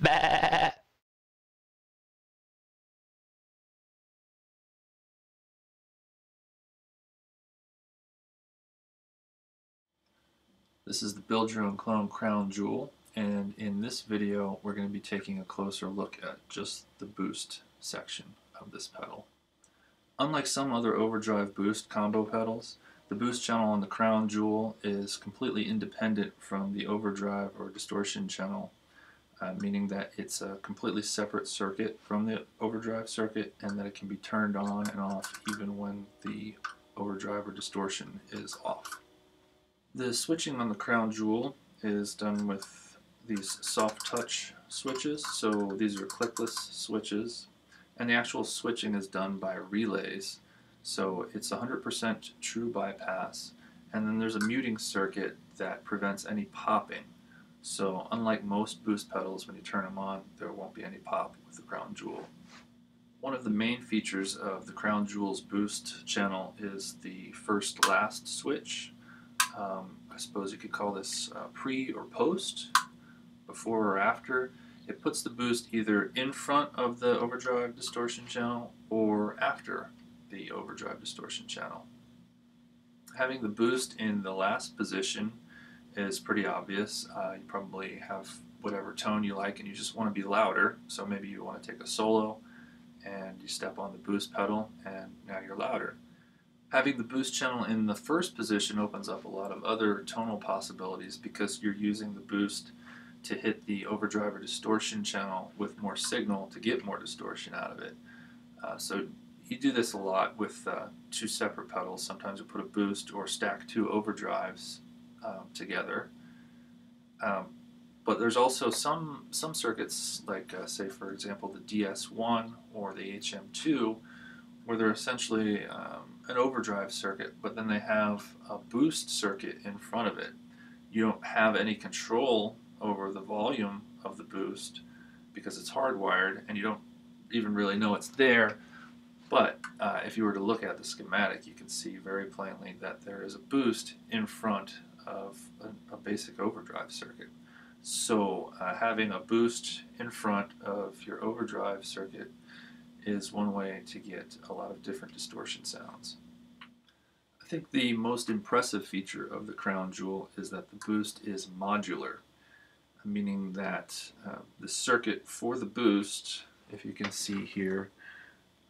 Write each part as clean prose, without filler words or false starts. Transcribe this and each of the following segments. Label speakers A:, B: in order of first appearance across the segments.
A: Bah! This is the Build Your Own Clone Crown Jewel, and in this video we're going to be taking a closer look at just the boost section of this pedal. Unlike some other overdrive boost combo pedals, the boost channel on the Crown Jewel is completely independent from the overdrive or distortion channel, meaning that it's a completely separate circuit from the overdrive circuit and that it can be turned on and off even when the overdrive or distortion is off. The switching on the Crown Jewel is done with these soft touch switches, so these are clickless switches, and the actual switching is done by relays, so it's 100% true bypass, and then there's a muting circuit that prevents any popping. So unlike most boost pedals, when you turn them on, there won't be any pop with the Crown Jewel. One of the main features of the Crown Jewel's boost channel is the first last switch. I suppose you could call this pre or post, before or after. It puts the boost either in front of the overdrive distortion channel or after the overdrive distortion channel. Having the boost in the last position is pretty obvious. You probably have whatever tone you like and you just want to be louder, so maybe you want to take a solo and you step on the boost pedal and now you're louder. Having the boost channel in the first position opens up a lot of other tonal possibilities because you're using the boost to hit the overdrive or distortion channel with more signal to get more distortion out of it. So you do this a lot with two separate pedals. Sometimes you put a boost or stack two overdrives together. But there's also some circuits, like say for example the DS1 or the HM2, where they're essentially an overdrive circuit, but then they have a boost circuit in front of it. You don't have any control over the volume of the boost because it's hardwired and you don't even really know it's there, but if you were to look at the schematic, you can see very plainly that there is a boost in front of a basic overdrive circuit. So having a boost in front of your overdrive circuit is one way to get a lot of different distortion sounds. I think the most impressive feature of the Crown Jewel is that the boost is modular, meaning that the circuit for the boost, if you can see here,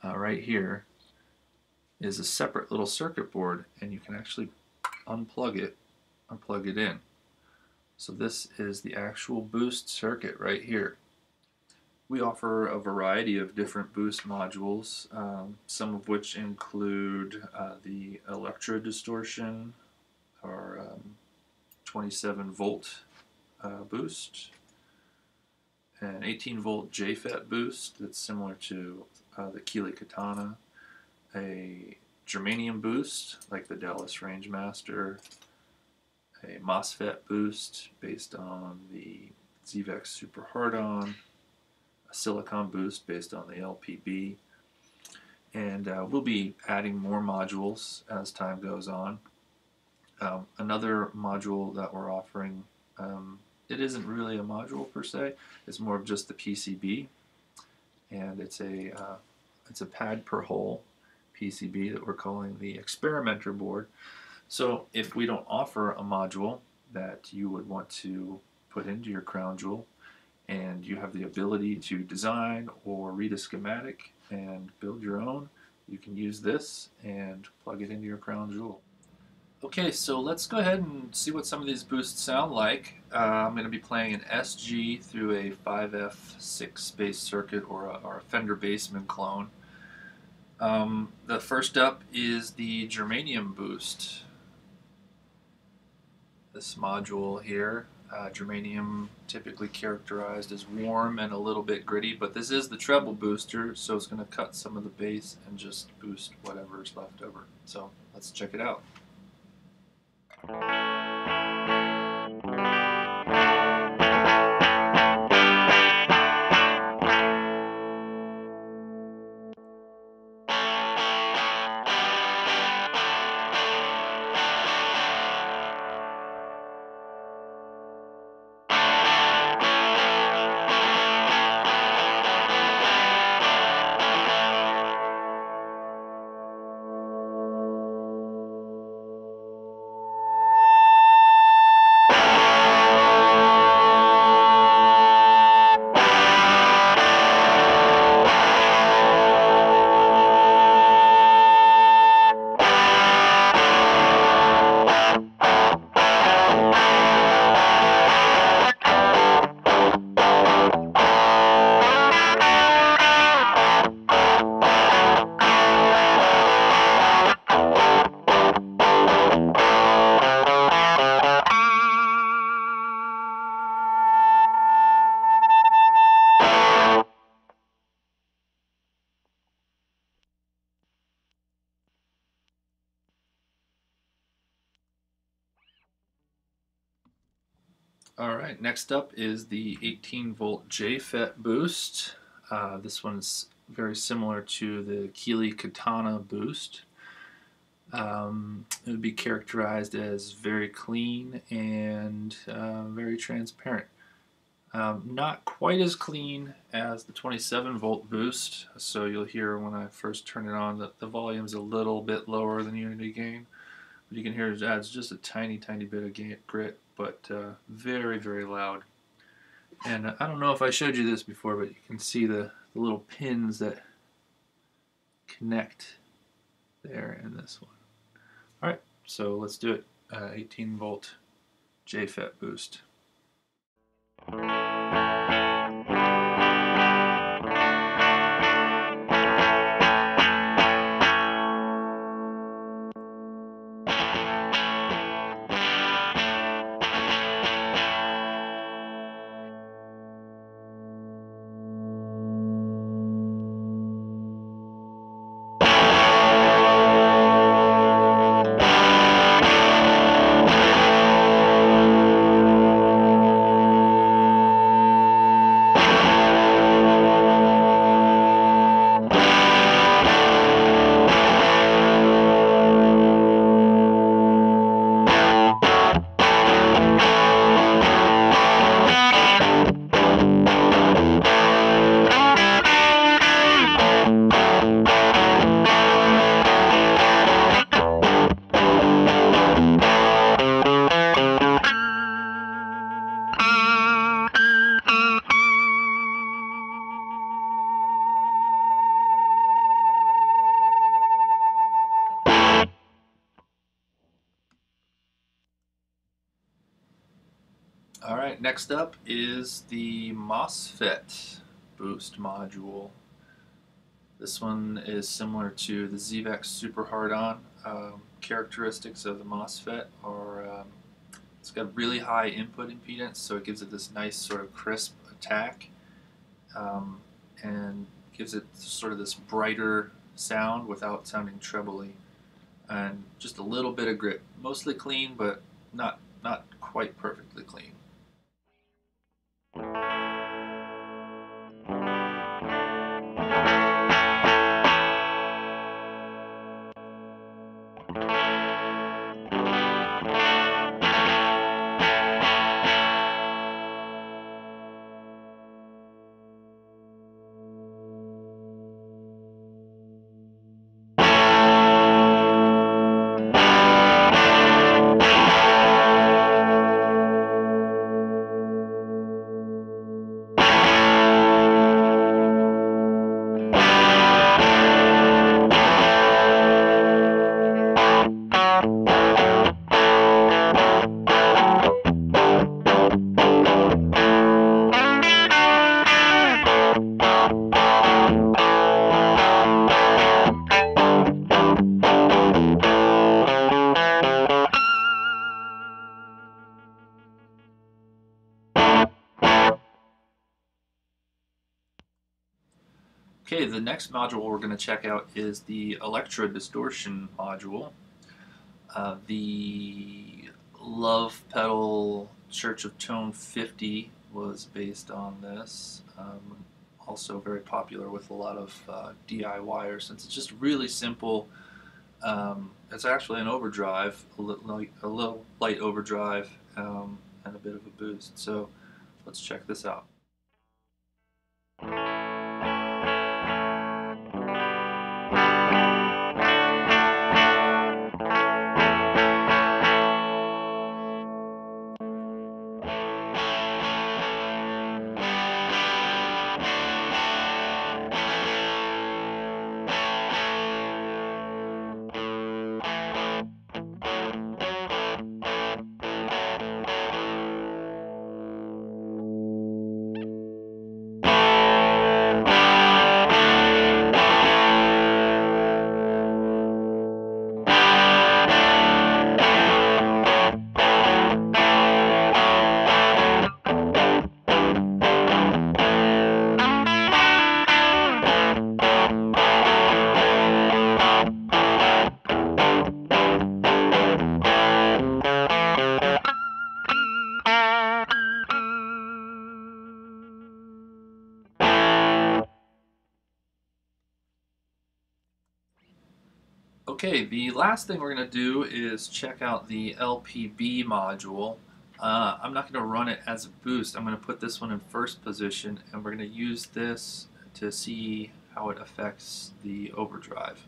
A: right here, is a separate little circuit board, and you can actually unplug it or plug it in. So this is the actual boost circuit right here. We offer a variety of different boost modules, some of which include the Electro distortion, or 27 volt boost, an 18 volt JFET boost that's similar to the Keeley Katana, a Germanium Boost like the Dallas Rangemaster, a Mosfet boost based on the ZVEX Super Hard-On, a silicon boost based on the LPB, and we'll be adding more modules as time goes on. Another module that we're offering, it isn't really a module per se, it's more of just the PCB, and it's a pad per hole PCB that we're calling the experimenter board. So if we don't offer a module that you would want to put into your Crown Jewel, and you have the ability to design or read a schematic and build your own, you can use this and plug it into your Crown Jewel. Okay, so let's go ahead and see what some of these boosts sound like. I'm going to be playing an SG through a 5F6 bass circuit or a Fender Bassman clone. The first up is the Germanium Boost. This module here. Germanium typically characterized as warm and a little bit gritty, but this is the treble booster, so it's going to cut some of the bass and just boost whatever's left over. So let's check it out. Alright, next up is the 18 volt JFET boost. This one's very similar to the Keeley Katana boost. It would be characterized as very clean and very transparent. Not quite as clean as the 27 volt boost, so you'll hear when I first turn it on that the volume's a little bit lower than unity gain. What you can hear is adds just a tiny bit of grit, but very, very loud. And I don't know if I showed you this before, but you can see the little pins that connect there in this one. Alright, so let's do it. 18 volt JFET boost. Alright, next up is the Mosfet boost module. This one is similar to the ZVAC Super Hard-On. Characteristics of the Mosfet are it's got really high input impedance, so it gives it this nice sort of crisp attack, and gives it sort of this brighter sound without sounding trebly, and just a little bit of grit. Mostly clean, but not quite perfectly clean. Okay, the next module we're going to check out is the Electro Distortion module. The Love Pedal Church of Tone 50 was based on this. Also very popular with a lot of DIYers, since it's just really simple. It's actually an overdrive, a little light overdrive, and a bit of a boost. So let's check this out. Okay, the last thing we're going to do is check out the LPB module. I'm not going to run it as a boost. I'm going to put this one in first position, and we're going to use this to see how it affects the overdrive.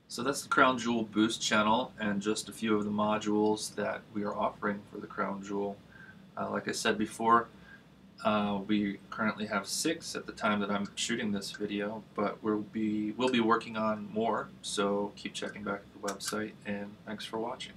A: So that's the Crown Jewel Boost channel and just a few of the modules that we are offering for the Crown Jewel. Like I said before, we currently have 6 at the time that I'm shooting this video, but we'll be working on more, so keep checking back at the website, and thanks for watching.